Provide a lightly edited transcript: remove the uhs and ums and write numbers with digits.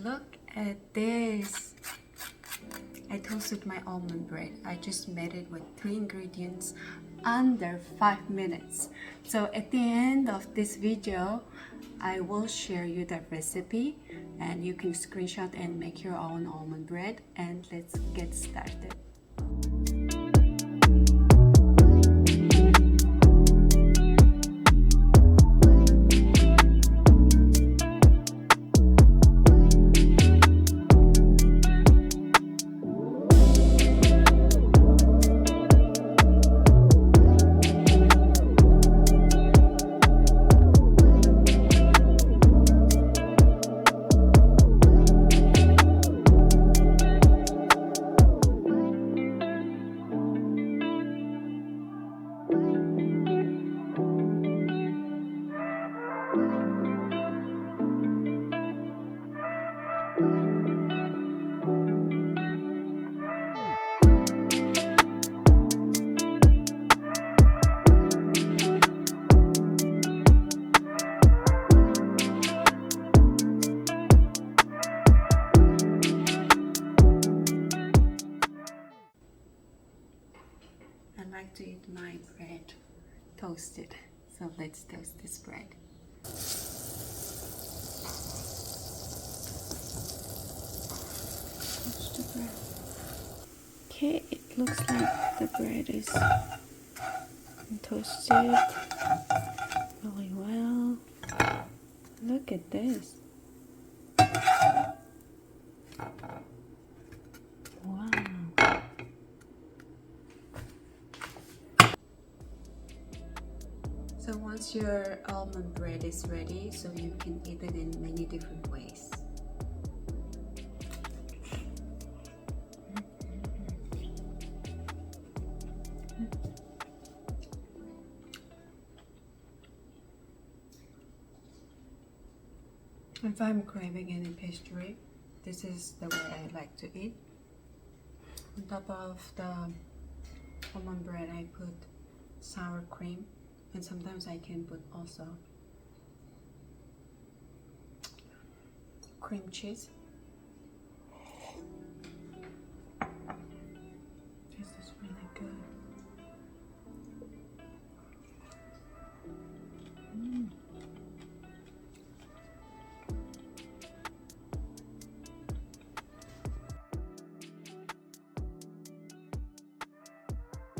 Look at this. I toasted my almond bread. I just made it with 3 ingredients under 5 minutes. So at the end of this video, I will share you the recipe and you can screenshot and make your own almond bread, and let's get started. I like to eat my bread toasted, so let's toast this bread. Toast the bread. Okay, it looks like the bread is toasted really well. Look at this. Wow. So once your almond bread is ready, so you can eat it in many different ways. If I'm craving any pastry, this is the way I like to eat. On top of the almond bread, I put sour cream. And sometimes I can put also cream cheese. This is really good.